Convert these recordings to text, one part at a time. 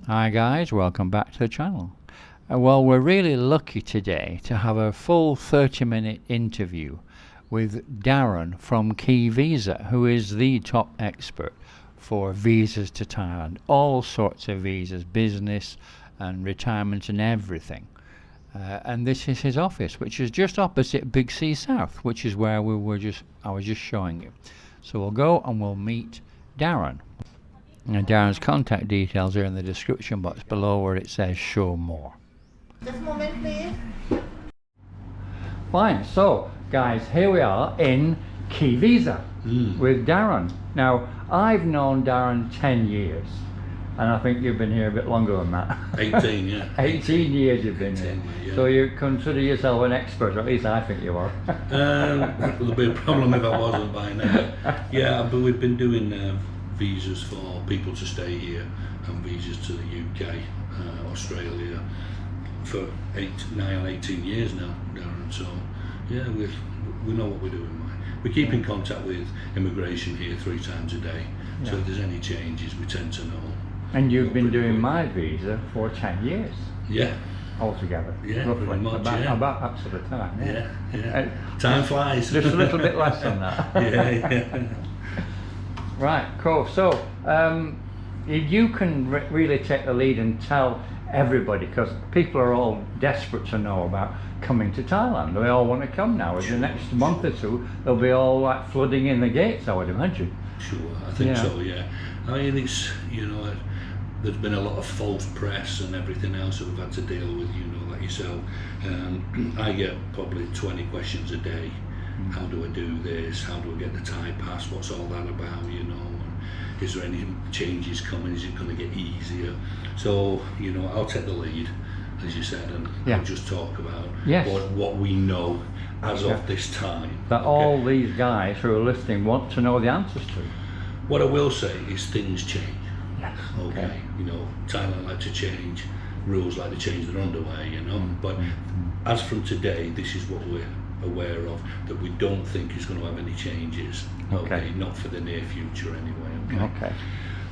Hi guys, welcome back to the channel. Well, we're really lucky today to have a full 30-minute interview with Darren from Key Visa, who is the top expert for visas to Thailand, all sorts of visas, business and retirement and everything. And this is his office, which is just opposite Big C South, which is where I was just showing you. So we'll go and we'll meet Darren. And Darren's contact details are in the description box below where it says show more. Just a moment, please. Fine, so guys, here we are in Key Visa with Darren. Now, I've known Darren 10 years, and I think you've been here a bit longer than that. 18, yeah. 18 years you've been 18, here. yeah. So you consider yourself an expert, or at least I think you are. There'll be a problem if I wasn't by now. Yeah, but we've been doing visas for people to stay here and visas to the UK, Australia for 18 years now, Darren. So yeah, we know what we're doing. We keep in contact with immigration here 3 times a day. Yeah. So if there's any changes, we tend to know. And you've been doing my visa for 10 years. Yeah. Altogether. Yeah, roughly. pretty much, About that sort of time. Yeah. Time flies. Just a little bit less than that. Yeah. Right, cool. So if you can really take the lead and tell everybody, because people are all desperate to know about coming to Thailand. They all want to come now. In the next month or two, they'll be all like flooding in the gates, I would imagine. Sure, I think so, yeah. I mean, it's, there's been a lot of false press and everything else that we've had to deal with, like yourself. I get probably 20 questions a day. How do I do this? How do I get the Thai pass? What's all that about, And is there any changes coming? Is it going to get easier? So, I'll take the lead, as you said, and I'll just talk about what we know as of this time. That all these guys who are listening want to know the answers to. What I will say is things change. Yes. Okay. Thailand like to change, rules like to change their underway, But as from today, this is what we're aware of, that we don't think is going to have any changes. Okay. Not for the near future anyway.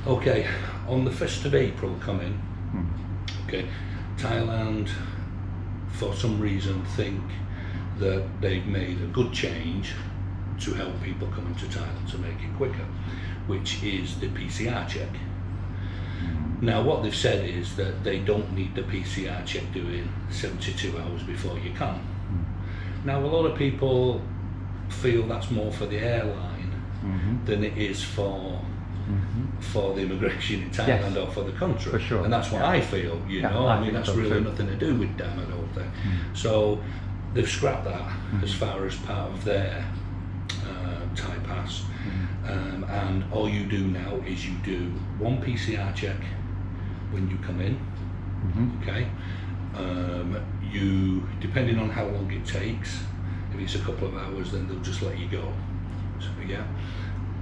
Okay. On the 1st of April coming, okay, Thailand for some reason think that they've made a good change to help people coming to Thailand to make it quicker, which is the PCR check. Now what they've said is that they don't need the PCR check doing 72 hours before you come. Now a lot of people feel that's more for the airline than it is for the immigration in Thailand or for the country. For sure. And that's what I feel, I mean, that's really nothing to do with them, I don't think. So they've scrapped that as far as part of their Thai pass. And all you do now is you do 1 PCR check when you come in, okay? You, depending on how long it takes, if it's a couple of hours, then they'll just let you go. So, yeah.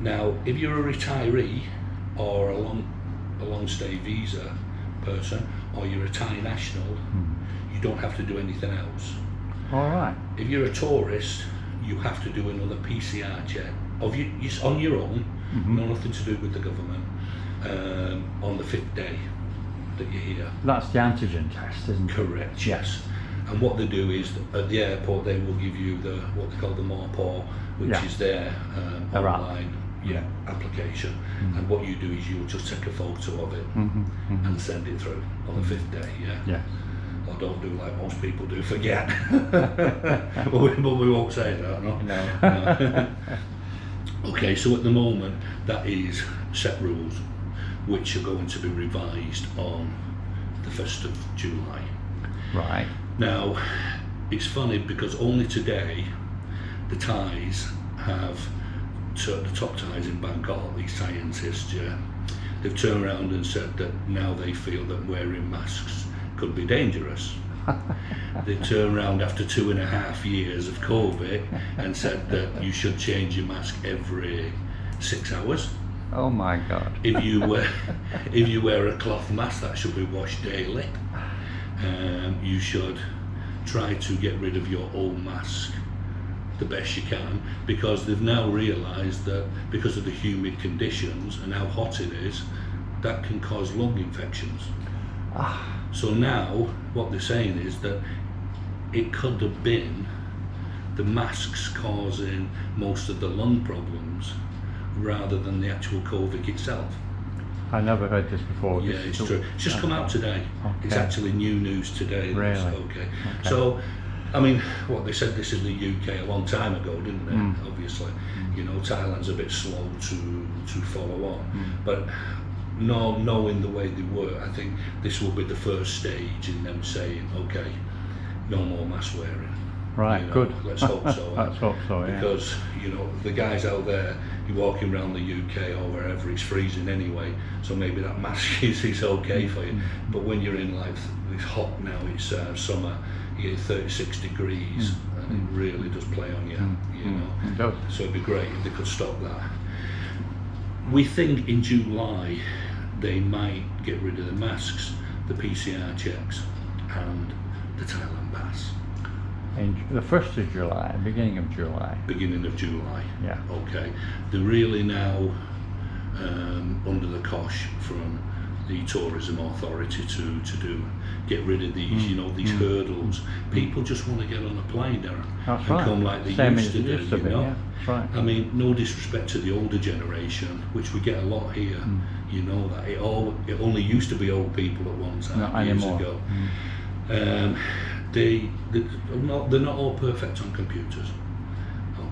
Now, if you're a retiree or a long stay visa person, or you're a Thai national, you don't have to do anything else. All right. If you're a tourist, you have to do another PCR check on your own, nothing to do with the government, on the 5th day that you're here. That's the antigen test, isn't it? Correct, yes. And what they do is at the airport they will give you what they call the MORPOR, which is their online application. And what you do is you'll just take a photo of it and send it through on the 5th day. Or don't do like most people do, forget. but we won't say that, no. Okay, so at the moment that is set rules which are going to be revised on the 1st of July. Right. Now, it's funny because only today the Thais have, the top Thais in Bangkok, these scientists, they've turned around and said that now they feel that wearing masks could be dangerous. They turned around after 2.5 years of COVID and said that you should change your mask every 6 hours. Oh my God. If you wear a cloth mask, that should be washed daily. You should try to get rid of your old mask the best you can, because they've now realised that because of the humid conditions and how hot it is, that can cause lung infections. So now what they're saying is that it could have been the masks causing most of the lung problems rather than the actual COVID itself. I never heard this before. Yeah, This it's is- true. It's just come out today. It's Okay. actually new news today. this, Really? Okay. So, I mean, what they said this is the UK a long time ago, didn't they? Obviously, you know, Thailand's a bit slow to follow on, but knowing the way they were, I think this will be the first stage in them saying, okay, no more mask wearing. Right, You know, good. Let's hope so. Let's hope so, yeah. Because, you know, the guys out there, you're walking around the UK or wherever, it's freezing anyway, so maybe that mask is okay for you. But when you're in like it's hot now, it's summer, you get 36 degrees, and it really does play on you, you know. It does. So it'd be great if they could stop that. We think in July they might get rid of the masks, the PCR checks, and the Thailand pass. In the 1st of July, beginning of July. Beginning of July. Yeah. Okay. They're really now under the cosh from the tourism authority to get rid of these, you know, these hurdles. People just want to get on a plane, Darren, That's and right. come like they Same used as to it do, used to you be, know. yeah. That's right. I mean, no disrespect to the older generation, which we get a lot here. You know that it only used to be old people at one time Not years anymore. ago. They're not all perfect on computers.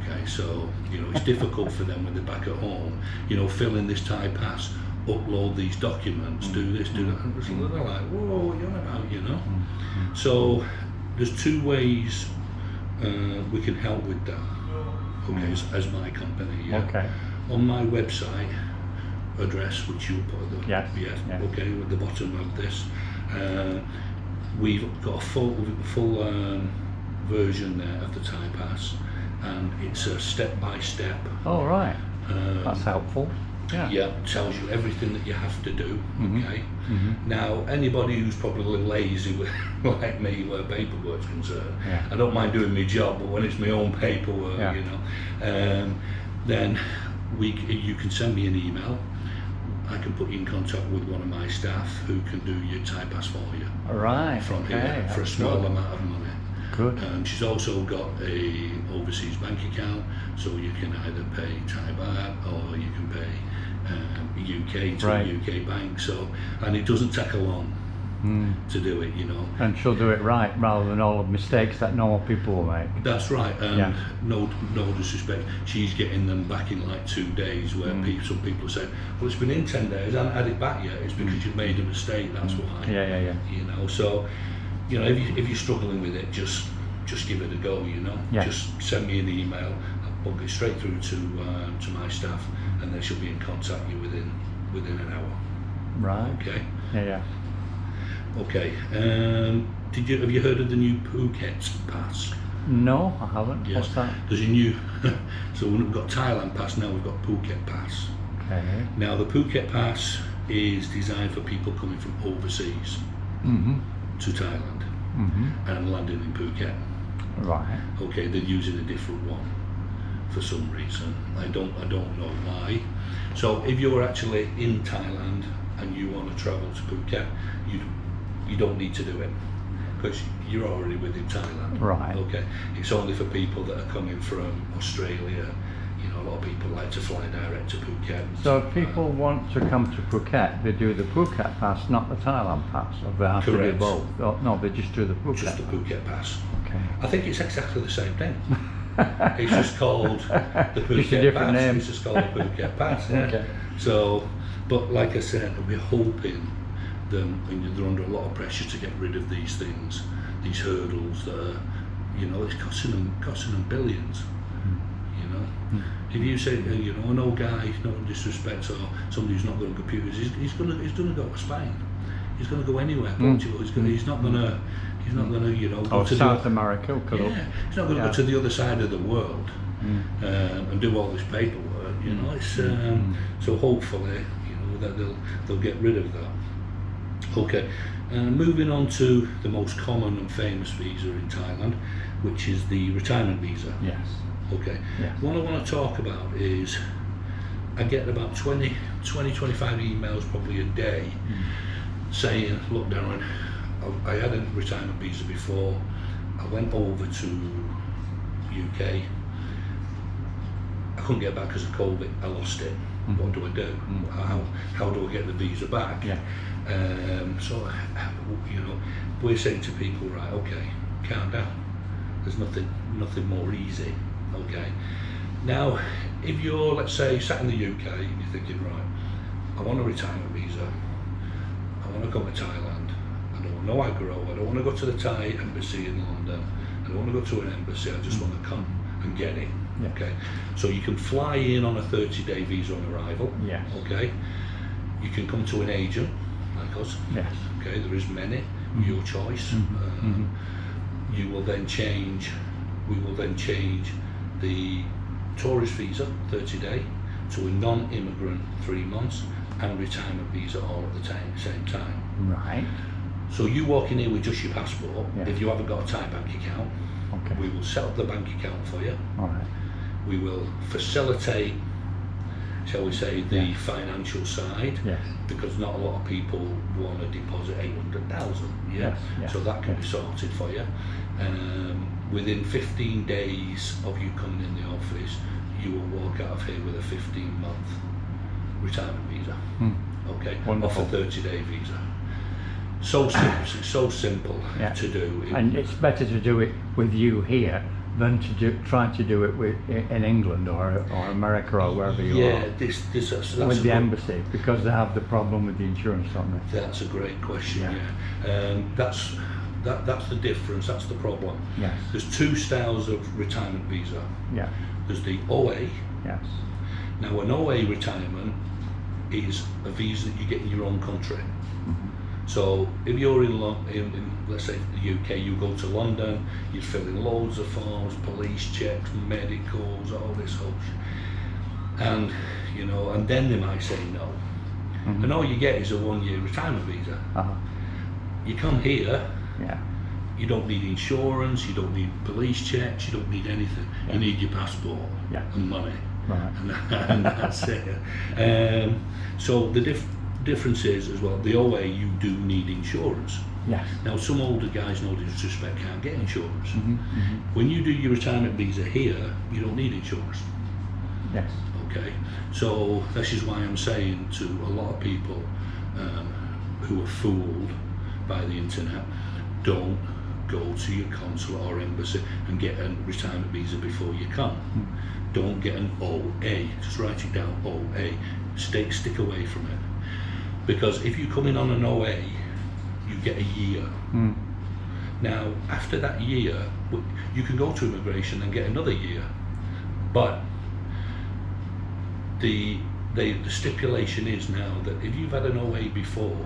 Okay, so you know it's difficult for them when they're back at home. You know, fill in this Thai pass, upload these documents, do this, do that. And they're like, whoa, what are you on about? You know. So there's two ways we can help with that. Okay, as my company. Yeah. Okay. On my website address, which you put at the Yes, yeah. okay, at the bottom of this, we've got a full version there of the Thai pass, and it's a step-by-step. Oh, right. Um, That's helpful. Yeah. Yeah, tells you everything that you have to do. Okay. Now, anybody who's probably lazy like me, where paperwork's concerned, Yeah. I don't mind doing my job, but when it's my own paperwork, Yeah. you know, then you can send me an email. I can put you in contact with one of my staff who can do your Thai pass for you Right. from okay. here for a That's small good. amount of money. Good. She's also got a overseas bank account, so you can either pay Thai baht or you can pay UK to Right. a UK bank. So, and it doesn't take long to do it, you know. And she'll do it right rather than all the mistakes that normal people will make. That's right, and Yeah. no disrespect, she's getting them back in like 2 days, where some people say, well, it's been in 10 days, I haven't had it back yet. It's because you've made a mistake, that's why. Yeah. You know, so, you know, if you're struggling with it, just give it a go, you know. Yeah. Just send me an email, I'll book it straight through to my staff, and then she'll be in contact you within an hour. Right. Okay. Yeah. Okay. Have you heard of the new Phuket Pass? No, I haven't. Yes. What's that? There's a new. So we've got Thailand Pass now. We've got Phuket Pass. Okay. Now the Phuket Pass is designed for people coming from overseas to Thailand and landing in Phuket. Right. Okay, they're using a different one for some reason. I don't know why. So if you're actually in Thailand and you want to travel to Phuket, you don't need to do it because you're already within Thailand. Right. Okay. It's only for people that are coming from Australia. You know, a lot of people like to fly direct to Phuket. So if people want to come to Phuket, they do the Phuket Pass, not the Thailand Pass, or they have to do Correct. both? Oh, no, they just do the Phuket Just the Pass. Phuket Pass. Okay. I think it's exactly the same thing. It's just called the Phuket Just a different Pass. name. It's just called the Phuket Pass. Yeah. Okay. So, but like I said, we're hoping they're under a lot of pressure to get rid of these things, these hurdles that are, you know, it's costing them billions. You know, if you say, you know, an old guy, no disrespect, or somebody who's not good at computers, he's gonna go to Spain. He's gonna go anywhere. Portugal. He's not gonna, you know, go Or to South America. he's not gonna go to the other side of the world and do all this paperwork. You know, it's so hopefully, you know, that they'll get rid of that. Okay, moving on to the most common and famous visa in Thailand, which is the retirement visa. Yes. Okay. Yeah. What I want to talk about is I get about 20, 25 emails probably a day saying, look Darren, I had a retirement visa before, I went over to UK, I couldn't get back because of COVID, I lost it. What do I do? How do I get the visa back? Yeah. So, we're saying to people, right, okay, calm down. There's nothing more easy, okay? Now, if you're, let's say, sat in the UK and you're thinking, right, I want a retirement visa, I want to come to Thailand, I don't know aggro, I don't want to go to the Thai embassy in London, I don't want to go to an embassy, I just want to come and get it. Yeah. Okay, so you can fly in on a 30-day visa on arrival. Yes. Okay, you can come to an agent like us. Yes. Okay, there is many. Your choice. You will then change. We will then change the tourist visa 30-day to a non-immigrant 3 months and retirement visa all at the same time. Right. So you walk in here with just your passport. Yeah. If you haven't got a Thai bank account, Okay. we will set up the bank account for you. All right. We will facilitate, shall we say, the financial side, Yes. because not a lot of people want to deposit 800,000. Yeah? Yes. So that can Yes. be sorted for you. Within 15 days of you coming in the office, you will walk out of here with a 15-month retirement visa. Okay, Wonderful. off a 30-day visa. So simple, so simple Yeah. to do. And it's better to do it with you here than to try to do it in England or America or wherever you yeah, are. that's With the embassy, because they have the problem with the insurance, don't they? That's a great question. Yeah. Yeah, that's the difference. That's the problem. Yes. There's two styles of retirement visa. Yeah. There's the OA. Yes. Now, an OA retirement is a visa that you get in your own country. So if you're in let's say the UK, you go to London, you fill in loads of forms, police checks, medicals, all this whole shit. And and then they might say no. And all you get is a 1-year retirement visa. You come here, Yeah. you don't need insurance, you don't need police checks, you don't need anything. Yeah. You need your passport Yeah. and money. Right. And that's it. So the difference is as well, the OA, you do need insurance. Yes. Now, some older guys, no disrespect, can't get insurance. When you do your retirement visa here, you don't need insurance. Yes. Okay, so this is why I'm saying to a lot of people who are fooled by the internet, don't go to your consulate or embassy and get a retirement visa before you come. Don't get an OA, just write it down, OA. Stick away from it. Because if you come in on an OA, you get a year. Now, after that year, you can go to immigration and get another year. But the stipulation is now that if you've had an OA before,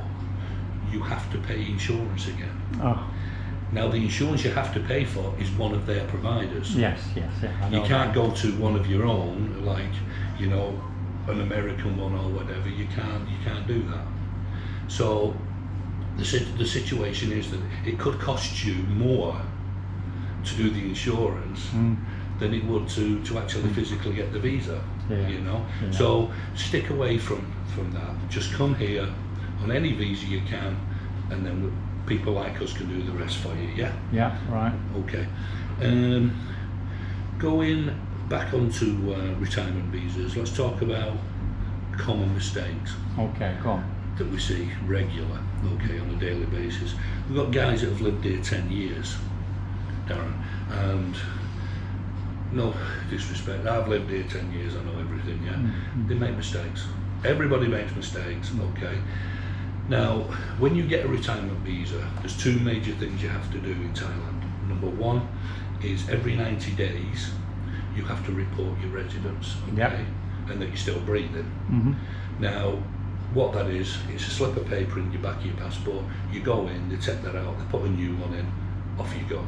you have to pay insurance again. Oh. Now, the insurance you have to pay for is one of their providers. Yes. Yes. Yeah, I know You can't that. go to one of your own, like an American one or whatever. You can't do that. So the situation is that it could cost you more to do the insurance than it would to actually physically get the visa. Yeah. Yeah. So stick away from that. Just come here on any visa you can, and then people like us can do the rest for you. Yeah. Yeah. Right. Okay. Going back onto retirement visas, let's talk about common mistakes Okay. Go on. that we see regular, okay, on a daily basis. We've got guys that have lived here 10 years, Darren, and no disrespect, I've lived here 10 years, I know everything, yeah? They make mistakes. Everybody makes mistakes, okay? Now, when you get a retirement visa, there's two major things you have to do in Thailand. Number one is every 90 days, you have to report your residence, okay? Yep. And that you're still breathing. Now, what that is, it's a slip of paper in your back of your passport. You go in, they take that out, they put a new one in, off you go.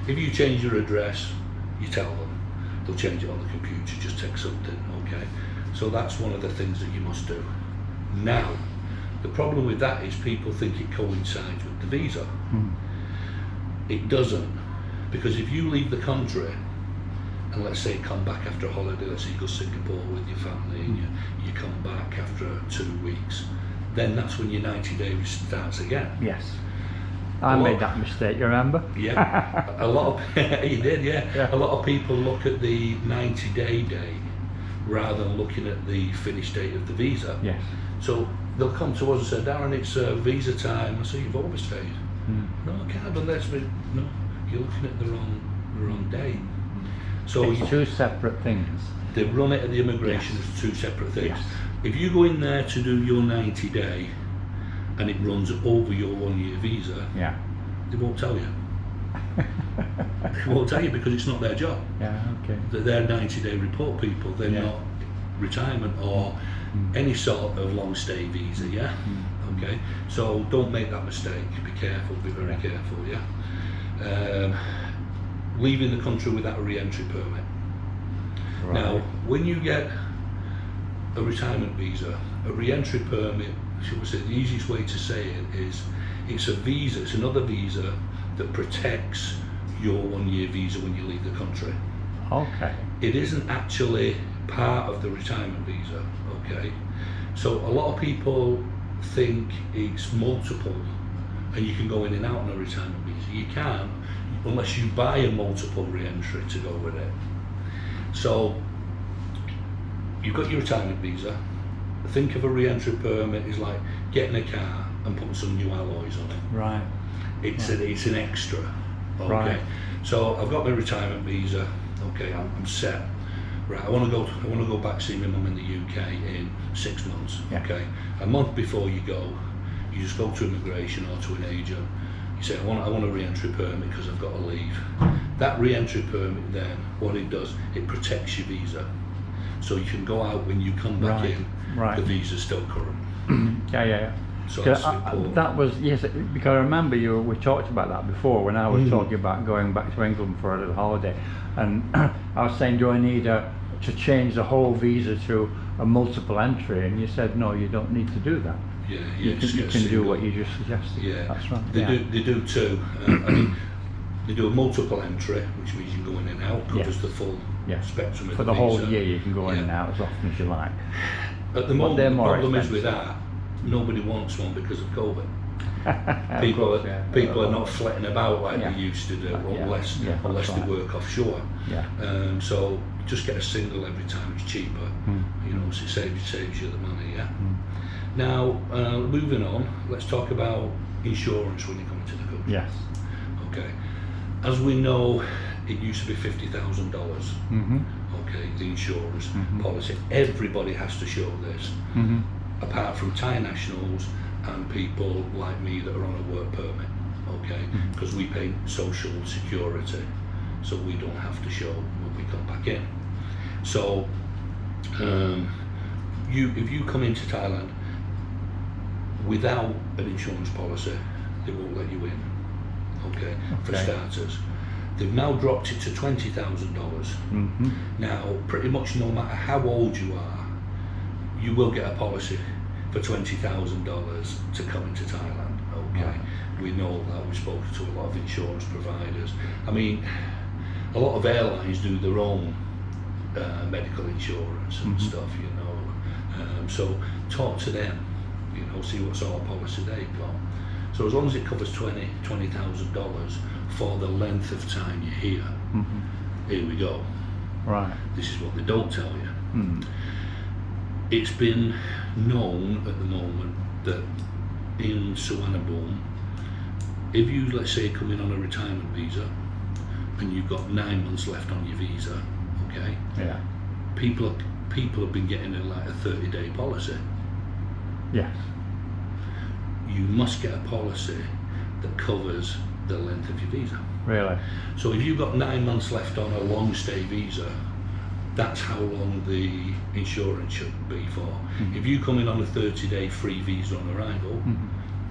If you change your address, you tell them. They'll change it on the computer, just take something, okay? So that's one of the things that you must do. Now, the problem with that is people think it coincides with the visa. It doesn't, because if you leave the country, and let's say come back after a holiday, let's say you go to Singapore with your family and you come back after 2 weeks, then that's when your 90-day starts again. Yes. I made that mistake, you remember? Yeah. A lot of you did, yeah. Yeah. A lot of people look at the 90-day date rather than looking at the finish date of the visa. Yes. So they'll come to us and say, Darren, it's visa time. I say, you've overstayed. No, I can't have done this. But no, you're looking at the wrong date. So It's two separate things. they run it at the immigration Yes. as two separate things. Yes. If you go in there to do your 90-day and it runs over your 1-year visa, Yeah. they won't tell you. They won't tell you because it's not their job. Yeah, okay. They're 90-day report people. They're Yeah. not retirement or any sort of long stay visa. Yeah. Okay. So don't make that mistake. Be careful. Be very careful. Yeah. Leaving the country without a re-entry permit. Right. Now, when you get a retirement visa, a re-entry permit, shall we say, the easiest way to say it is, it's a visa. It's another visa that protects your 1-year visa when you leave the country. Okay. It isn't actually part of the retirement visa, okay? So a lot of people think it's multiple and you can go in and out on a retirement visa. You can't unless you buy a multiple re-entry to go with it. So you've got your retirement visa. Think of a re-entry permit is like getting a car and putting some new alloys on it. Right. It's an extra. Okay. Right. So I've got my retirement visa. Okay, I'm set. Right, I want to go back see my mum in the UK in 6 months. Yeah. Okay, a month before you go, you just go to immigration or to an agent. You say I want a re-entry permit because I've got to leave. That re-entry permit then, what it does, it protects your visa, so you can go out when you come back Right. in. Right. The visa's still current. Yeah. So 'Cause it's important. that was, yes, because I remember we talked about that before when I was talking about going back to England for a little holiday, and I was saying, do I need to change the whole visa to a multiple entry? And you said, no, you don't need to do that. Yeah, You just can get a do single. what you just suggested. Yeah, That's right. They do too. I mean, they do a multiple entry, which means you can go in and out, covers Yeah. the full Yeah. spectrum of For the the whole visa. year, you can go in Yeah. and out as often as you like. At the But moment, they're the more problem is with expensive. that, nobody wants one because of COVID. Of People, course, yeah. people are not flitting about like Yeah. they used to do, Yeah. unless Yeah, that's they right. work offshore. Yeah. So just get a single every time. It's cheaper. You know, so it saves you the money. Yeah. Now, moving on, let's talk about insurance when you come into the country. Yes. Okay. As we know, it used to be $50,000. Okay, the insurance policy. Everybody has to show this, apart from Thai nationals and people like me that are on a work permit. Okay, because we pay social security, so we don't have to show when we come back in. So, if you come into Thailand without an insurance policy, they won't let you in. Okay, for Okay. starters. They've now dropped it to $20,000. Now, pretty much no matter how old you are, you will get a policy for $20,000 to come into Thailand. Okay, Right. we know that. We've spoken to a lot of insurance providers. I mean, a lot of airlines do their own medical insurance and stuff, you know. So talk to them, you know, see what sort of policy they've got. So as long as it covers $20,000 for the length of time you're here, here we go. Right. This is what they don't tell you. It's been known at the moment that in Suvarnabhumi, if you, let's say, come in on a retirement visa and you've got 9 months left on your visa, okay, Yeah. people have been getting like a 30-day policy. Yes. You must get a policy that covers the length of your visa. Really. So if you've got 9 months left on a long stay visa, that's how long the insurance should be for. If you come in on a 30-day free visa on arrival,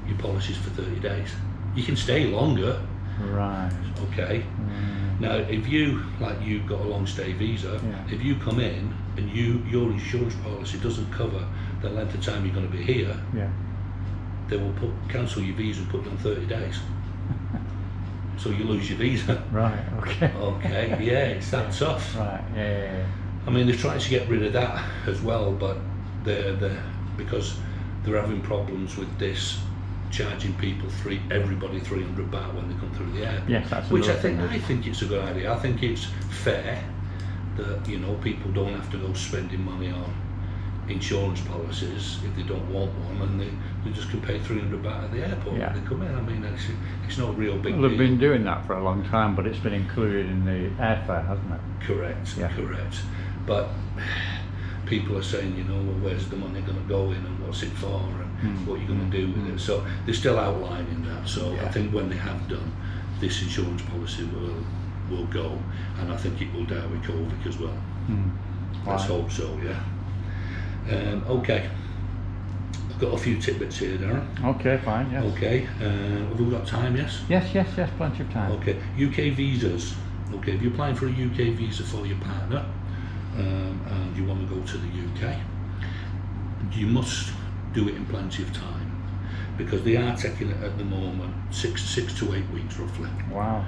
your policy's for 30 days. You can stay longer, Right. okay? Now, if you've got a long stay visa, Yeah. if you come in and your insurance policy doesn't cover the length of time you're going to be here, Yeah. they will cancel your visa and put you on 30 days. So you lose your visa. Right. Okay. Okay, yeah, it's that tough. Right. Yeah. I mean, they're trying to get rid of that as well, but they're because they're having problems with this, charging people everybody 300 baht when they come through the airport. Yes, that's which another thing. I think it's a good idea. I think it's fair that, you know, people don't have to go spending money on insurance policies if they don't want one, and they just can pay 300 baht at the airport Yeah. when they come in. I mean, it's not a real big Well, they've deal. been doing that for a long time, but it's been included in the airfare, hasn't it? Correct, Yeah. correct. But people are saying, you know, well, where's the money going to go in, and what's it for, and what you're going to do with it. So they're still outlining that. So Yeah. I think when they have done, this insurance policy will go, and I think it will die with COVID as well. Let's Right. hope so, yeah. Okay, I've got a few tidbits here, Darren. Okay, fine, yes. Okay, have we got time, yes? Yes, plenty of time. Okay, UK visas. Okay, if you're applying for a UK visa for your partner, and you want to go to the UK, you must do it in plenty of time, because they are taking it at the moment 6 to 8 weeks roughly. Wow.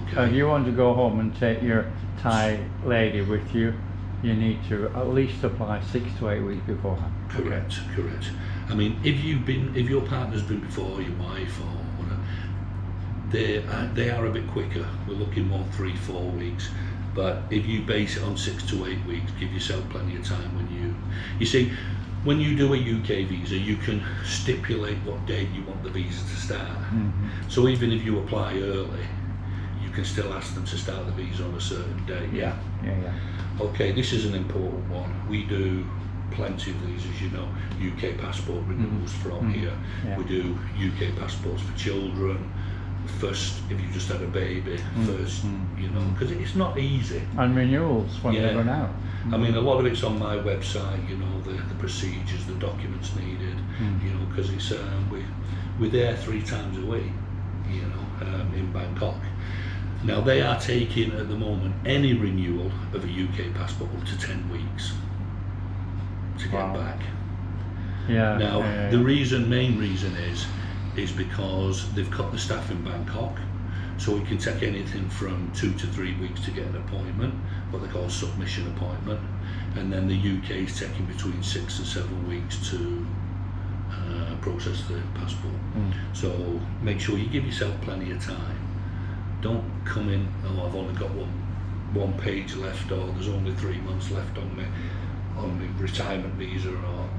Okay. If you want to go home and take your Thai lady with you, you need to at least apply 6 to 8 weeks beforehand. Correct, correct. I mean, if your partner's been before, your wife or whatever, they are a bit quicker. We're looking more 3-4 weeks. But if you base it on 6 to 8 weeks, give yourself plenty of time. You see, when you do a UK visa, you can stipulate what date you want the visa to start. So even if you apply early, you can still ask them to start the visa on a certain date. Yeah. Okay, this is an important one. We do plenty of these, as you know, UK passport renewals from here. Yeah. We do UK passports for children. First, if you just had a baby, first, you know, because it's not easy. And renewals when they run out. I mean, a lot of it's on my website, you know, the procedures, the documents needed, you know, because it's we're there 3 times a week, you know, in Bangkok. Now they are taking at the moment any renewal of a UK passport up to 10 weeks to get back. Yeah. Now the main reason is because they've cut the staff in Bangkok, so it can take anything from 2 to 3 weeks to get an appointment, what they call a submission appointment, and then the UK is taking between 6 and 7 weeks to process the passport. So make sure you give yourself plenty of time. Don't come in, oh, I've only got one page left, or there's only 3 months left on my retirement visa, or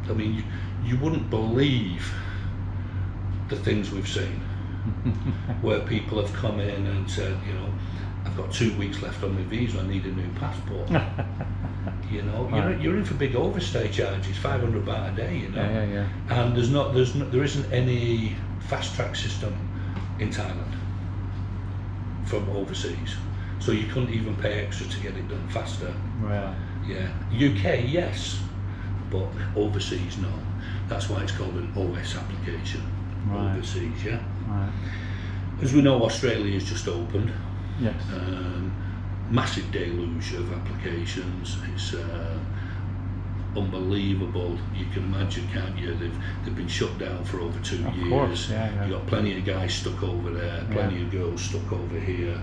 I mean, you wouldn't believe the things we've seen where people have come in and said, you know, I've got 2 weeks left on my visa, I need a new passport. You know, you're in for big overstay charges, 500 baht a day, you know. Yeah. And there isn't any fast track system in Thailand from overseas, so you couldn't even pay extra to get it done faster. Really? Yeah, UK yes, but overseas no. That's why it's called an OS application. Overseas, yeah. Right. As we know, Australia has just opened. Yes. Massive deluge of applications. It's unbelievable. You can imagine, can't you? They've been shut down for over 2 years. Of course, yeah. You've got plenty of guys stuck over there, plenty of girls stuck over here.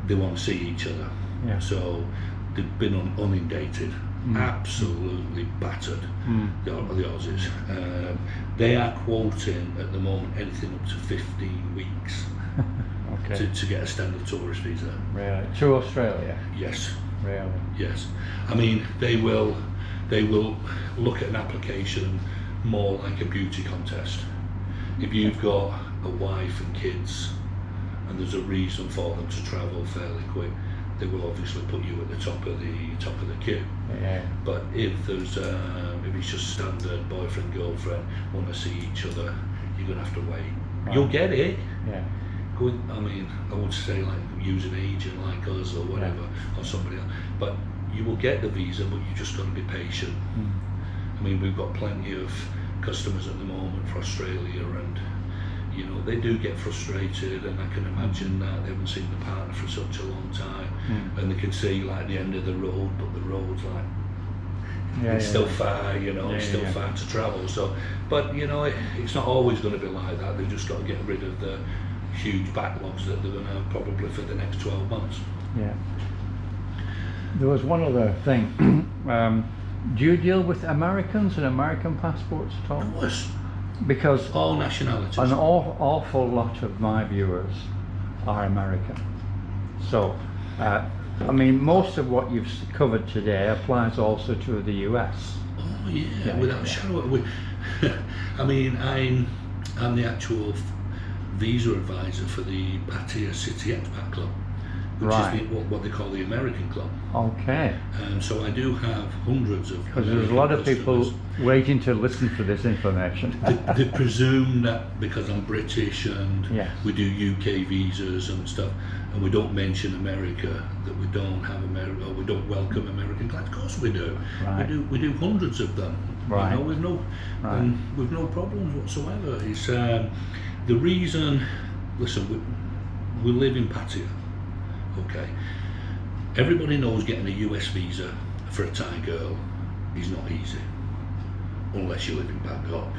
They want to see each other. Yeah. So they've been inundated, absolutely battered, the Aussies. They are quoting at the moment anything up to 15 weeks Okay. to get a standard tourist visa. Really? To Australia? Yes. Really? Yes. I mean, they will look at an application more like a beauty contest. If you've got a wife and kids and there's a reason for them to travel fairly quick, they will obviously put you at the top of the queue. Yeah. But if there's if it's just standard boyfriend girlfriend want to see each other, you're gonna have to wait. Right. You'll get it. Yeah. I mean, I would say like use an agent like us or whatever, or somebody else. But you will get the visa, but you just got to be patient. I mean, we've got plenty of customers at the moment for Australia, and you know, they do get frustrated, and I can imagine that they haven't seen the partner for such a long time, and they can see like the end of the road, but the road's like it's still far, you know, it's still far to travel. So, but you know, it's not always going to be like that. They've just got to get rid of the huge backlogs that they're going to have probably for the next 12 months. Yeah. There was one other thing. Do you deal with Americans and American passports at all? Yes, Because all nationalities. an awful lot of my viewers are American. So, I mean, most of what you've covered today applies also to the US. Oh yeah, without a shadow of I mean, I'm the actual visa advisor for the Pattaya City Expat Club, which is what they call the American club. Okay. So I do have hundreds of. Because there's a lot of people waiting to listen to this information. They presume that because I'm British and Yes. we do UK visas and stuff, and we don't mention America, that we don't have America, or we don't welcome American clients. Of course we do. Right. We do hundreds of them. Right. You know, with no problems whatsoever. It's the reason. Listen, we live in Pattaya. Okay. Everybody knows getting a US visa for a Thai girl is not easy, unless you live in Bangkok.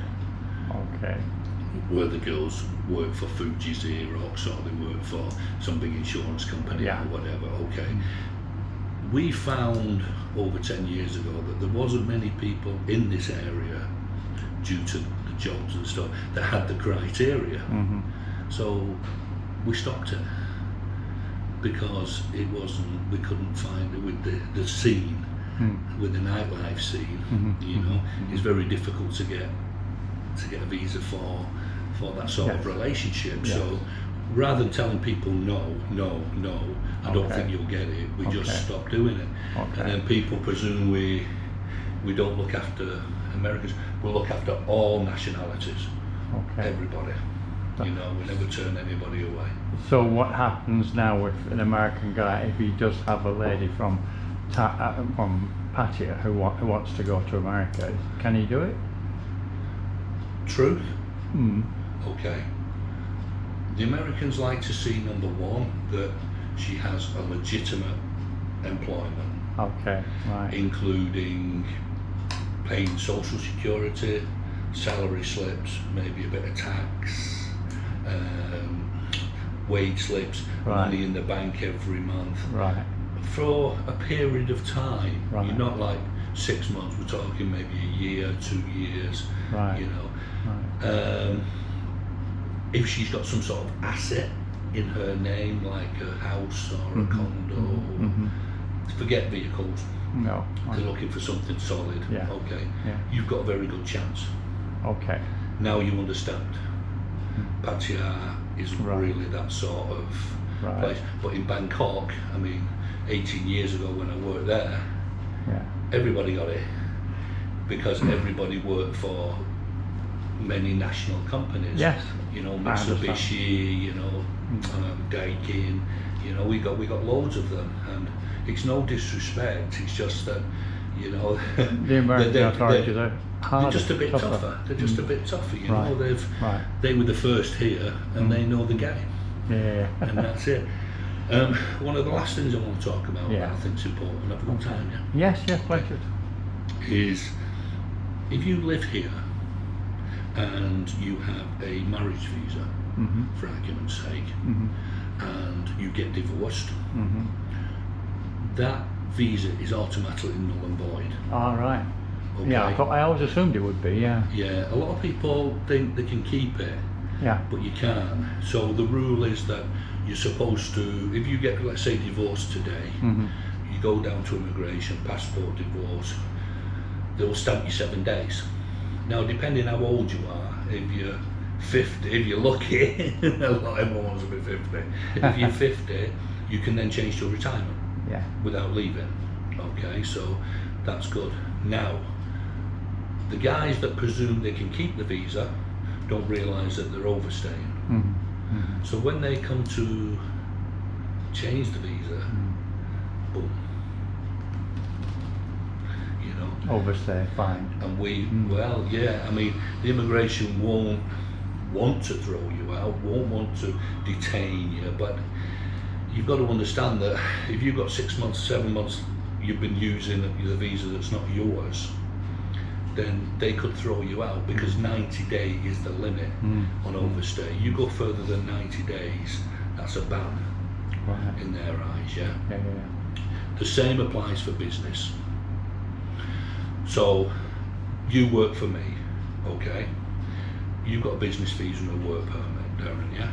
Okay. Where the girls work for Fuji Xerox or they work for some big insurance company or whatever. Okay. We found over 10 years ago that there wasn't many people in this area, due to the jobs and stuff, that had the criteria. Mm-hmm. So we stopped it because it wasn't. We couldn't find it with the scene, with the nightlife scene. You know, it's very difficult to get a visa for that sort of relationship. So rather than telling people no, I don't think you'll get it, we just stop doing it. And then people presume we don't look after Americans. We look after all nationalities, everybody. You know, we never turn anybody away. So what happens now with an American guy if he does have a lady from Pattaya who wants to go to America? Can he do it? Truth? Okay. The Americans like to see, number one, that she has a legitimate employment. Okay, right. Including paying social security, salary slips, maybe a bit of tax, wage slips, money in the bank every month. Right. For a period of time. Right. You're not like 6 months, we're talking maybe a year, 2 years. Right. You know. Right. If she's got some sort of asset in her name, like a house or a condo, forget vehicles. No. They're looking for something solid. Yeah. Okay. Yeah. You've got a very good chance. Okay. Now you understand. Pattaya is really that sort of place. But in Bangkok, I mean, 18 years ago when I worked there, everybody got it because everybody worked for many national companies. Yes. You know, Mitsubishi, you know, Daikin, you know, we got loads of them, and it's no disrespect, it's just that, you know, the American authorities are harder, they're just a bit tougher. They're just a bit tougher, you know. They were the first here, and they know the game. Yeah. And that's it. One of the last things I want to talk about that I think is important, I've got time, Yes, pleasure. is if you live here and you have a marriage visa, for argument's sake, and you get divorced, that visa is automatically null and void. All right. Okay? Yeah, I always assumed it would be. Yeah. Yeah, a lot of people think they can keep it, but you can't. So the rule is that you're supposed to, if you get, let's say, divorced today, you go down to immigration, passport, divorce, they will stamp you 7 days. Now, depending how old you are, if you're 50, if you're lucky, everyone wants to be 50. If you're 50, you can then change to retirement without leaving. Okay, so that's good. Now, the guys that presume they can keep the visa don't realise that they're overstaying. So when they come to change the visa, boom. Overstay, fine. And we, well, I mean, the immigration won't want to throw you out, won't want to detain you, but you've got to understand that if you've got 6 months, 7 months, you've been using the visa that's not yours, then they could throw you out because 90 days is the limit on overstay. You go further than 90 days, that's a ban in their eyes, Yeah. The same applies for business. So you work for me, okay? You've got a business visa and a work permit, Darren, yeah?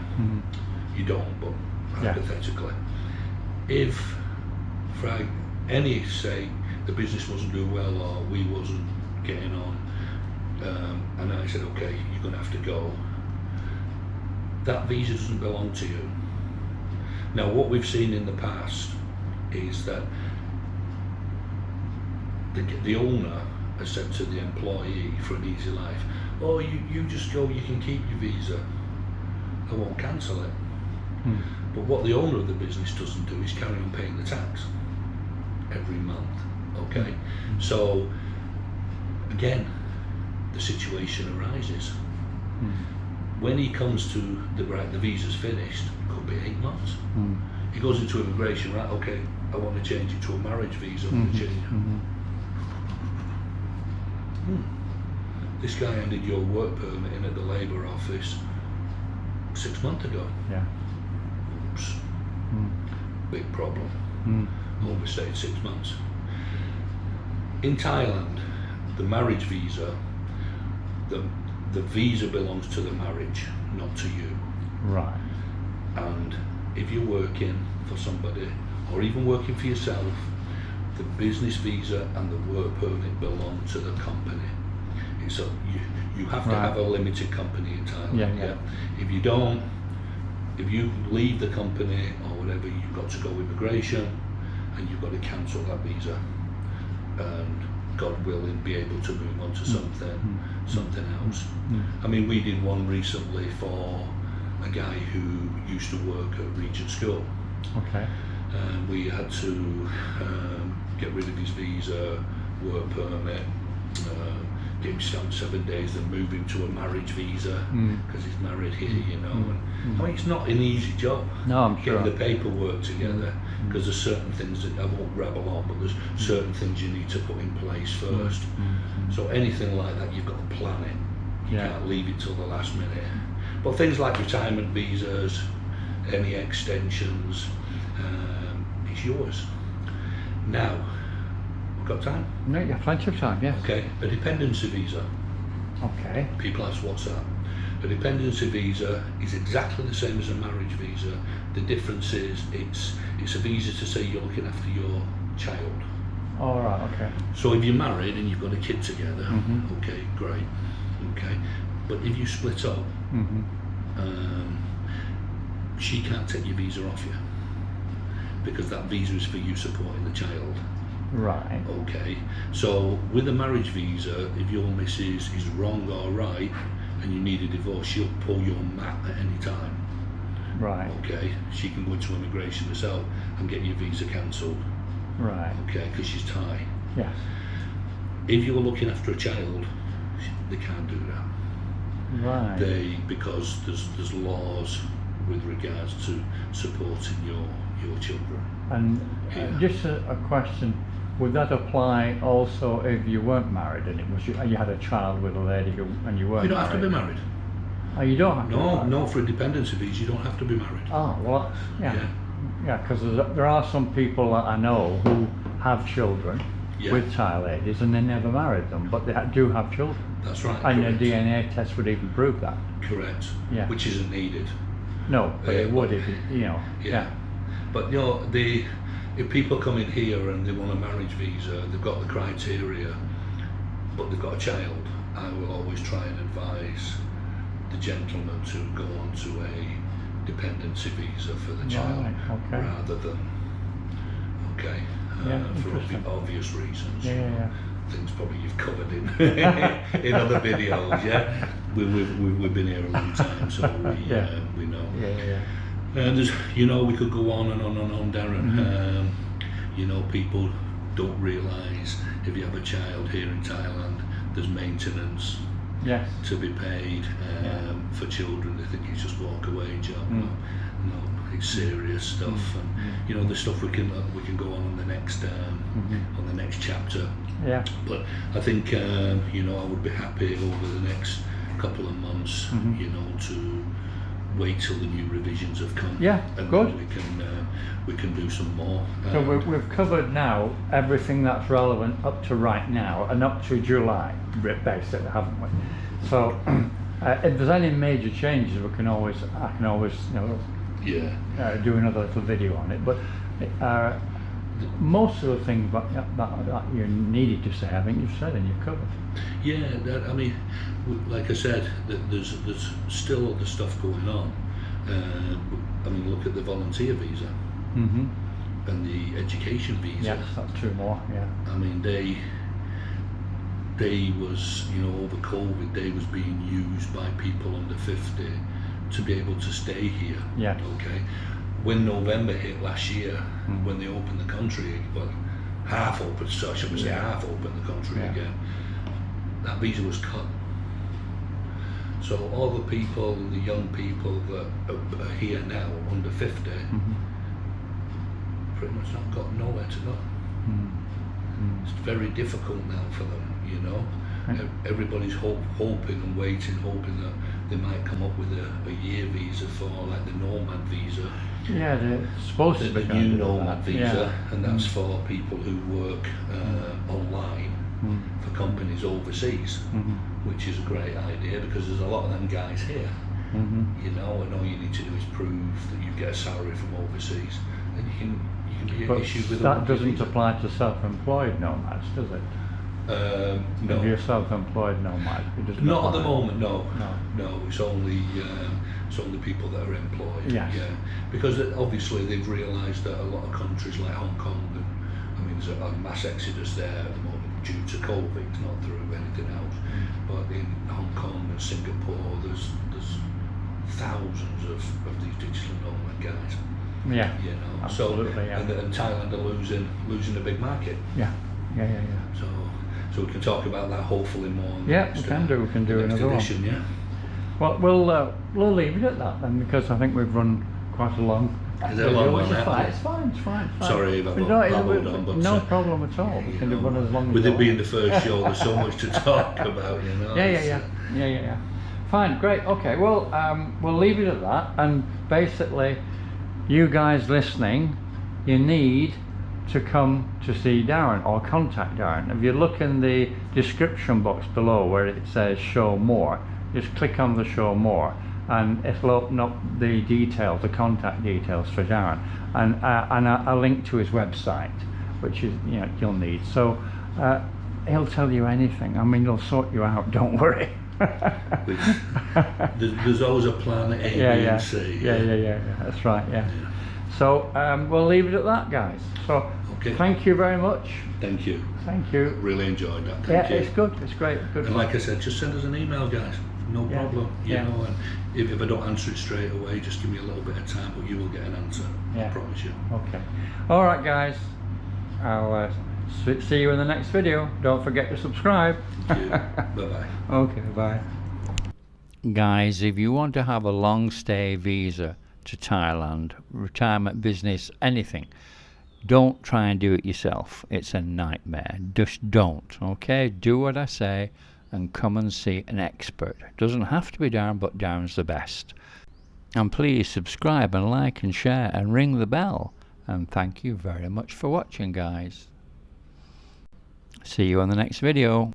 You don't, but hypothetically. If for any say the business wasn't doing well or we wasn't getting on, and I said, okay, you're going to have to go, that visa doesn't belong to you. Now, what we've seen in the past is that the owner has said to the employee for an easy life, oh, you just go, you can keep your visa, I won't cancel it. But what the owner of the business doesn't do is carry on paying the tax every month, okay? So, again, the situation arises. When he comes to the visa's finished, could be 8 months. He goes into immigration, right, okay, I want to change it to a marriage visa. This guy handed your work permit in at the Labour office 6 months ago. Oops. Big problem. Overstayed 6 months. In Thailand, the marriage visa, the visa belongs to the marriage, not to you. Right. And if you're working for somebody, or even working for yourself, the business visa and the work permit belong to the company. So you have to have a limited company in Thailand. If you don't, if you leave the company or whatever, you've got to go immigration and you've got to cancel that visa, and God willing, be able to move on to something else. I mean, we did one recently for a guy who used to work at Regent School. Okay. We had to get rid of his visa, work permit, get him stamped 7 days, then move him to a marriage visa because he's married here, you know. And I mean, it's not an easy job. No, I'm sure. Getting the paperwork together, because there's certain things that I won't rabble on, but there's certain things you need to put in place first. So anything like that, you've got to plan it. You can't leave it till the last minute. But things like retirement visas, any extensions, it's yours. Now, we've got time? No, you have plenty of time, yes. Okay, a dependency visa. Okay. People ask, what's that? A dependency visa is exactly the same as a marriage visa. The difference is it's a visa to say you're looking after your child. All right, okay. So if you're married and you've got a kid together, okay, great, okay. But if you split up, she can't take your visa off you, because that visa is for you supporting the child. Right. Okay. So with a marriage visa, if your missus is wrong or right and you need a divorce, she'll pull your mat at any time. Right. Okay. She can go into immigration herself and get your visa cancelled. Right. Okay, because she's Thai. Yes. If you're looking after a child, they can't do that. Right. Because there's laws with regards to supporting your children. And just a question, would that apply also if you weren't married and you had a child with a lady and you weren't married? You don't have to be married. Oh, you don't have to be married? No, for a dependency visa, you don't have to be married. Oh, well, yeah, because there are some people that I know who have children with child ladies and they never married them, but they do have children. That's right. And correct. a DNA test would even prove that. Correct. Yeah. Which isn't needed. No, but it would if it, you know. Yeah. But you know, if people come in here and they want a marriage visa, they've got the criteria, but they've got a child, I will always try and advise the gentleman to go on to a dependency visa for the child, rather than for obvious reasons. Things probably you've covered in in other videos. We've been here a long time, so we know. And there's, you know, we could go on and on and on, Darren. You know, people don't realise if you have a child here in Thailand, there's maintenance to be paid for children. They think it's just walk away job. No, it's serious stuff, and you know, the stuff we can go on the next on the next chapter. But I think you know, I would be happy over the next couple of months, you know, to wait till the new revisions have come. Yeah, and good. then we can do some more. So we've covered now everything that's relevant up to right now and up to July, basically, haven't we? So if there's any major changes, I can always, do another little video on it. But most of the things that you needed to say, I think you've said and you've covered. Yeah, I mean, like I said, there's still other stuff going on. I mean, look at the volunteer visa and the education visa. Yes, that's two more. Yeah. I mean, they was, over COVID, they was being used by people under 50 to be able to stay here. Yeah. Okay. When November hit last year, when they opened the country, well, half open, so I should say half open the country again, that visa was cut. So all the people, the young people that are here now, under 50, pretty much not got nowhere to go. It's very difficult now for them, Everybody's hoping and waiting, hoping that they might come up with a year visa for like the Nomad visa. Yeah, they're supposed to be the new Nomad visa, yeah. and that's for people who work online for companies overseas, which is a great idea because there's a lot of them guys here. And all you need to do is prove that you get a salary from overseas, and you can be issued with that doesn't apply to self-employed nomads, does it? No. If you're self-employed nomad, it doesn't Not apply. at the moment, no. It's only people that are employed. Yes. Yeah, because obviously they've realised that a lot of countries like Hong Kong, there's a mass exodus there at the moment due to COVID, not through anything else. But in Hong Kong and Singapore, there's thousands of these digital nomad guys. Yeah. Absolutely. So and Thailand are losing a big market. Yeah. So we can talk about that hopefully more. Yeah, we can do another edition, one. Yeah. Well, we'll leave it at that then, because I think we've run quite a long. Is it a long one? It's fine. Sorry if I've babbled on, but no problem at all. We can run as long as with you it being the first show, there's so much to talk about, Yeah. Fine, great. Okay, well, we'll leave it at that. And basically, you guys listening, you need to come to see Darren or contact Darren. If you look in the description box below where it says show more, just click on the show more and it'll open up the details, the contact details for Darren, and a link to his website, which is you'll need. So he'll tell you anything. I mean, he'll sort you out, don't worry. There's always a plan A, B and C. Yeah, that's right, yeah. So we'll leave it at that, guys. So thank you very much. Thank you. Really enjoyed that. Thank you. It's good. It's great. Good. And like I said, just send us an email, guys. No problem. And if I don't answer it straight away, just give me a little bit of time, but you will get an answer. I promise you. Okay. All right, guys. I'll see you in the next video. Don't forget to subscribe. Thank you. Bye-bye. Okay, bye. Guys, if you want to have a long stay visa to Thailand, retirement, business, anything, don't try and do it yourself. It's a nightmare. Just don't. Okay? Do what I say and come and see an expert. It doesn't have to be Darren, but Darren's the best. And please subscribe and like and share and ring the bell. And thank you very much for watching, guys. See you on the next video.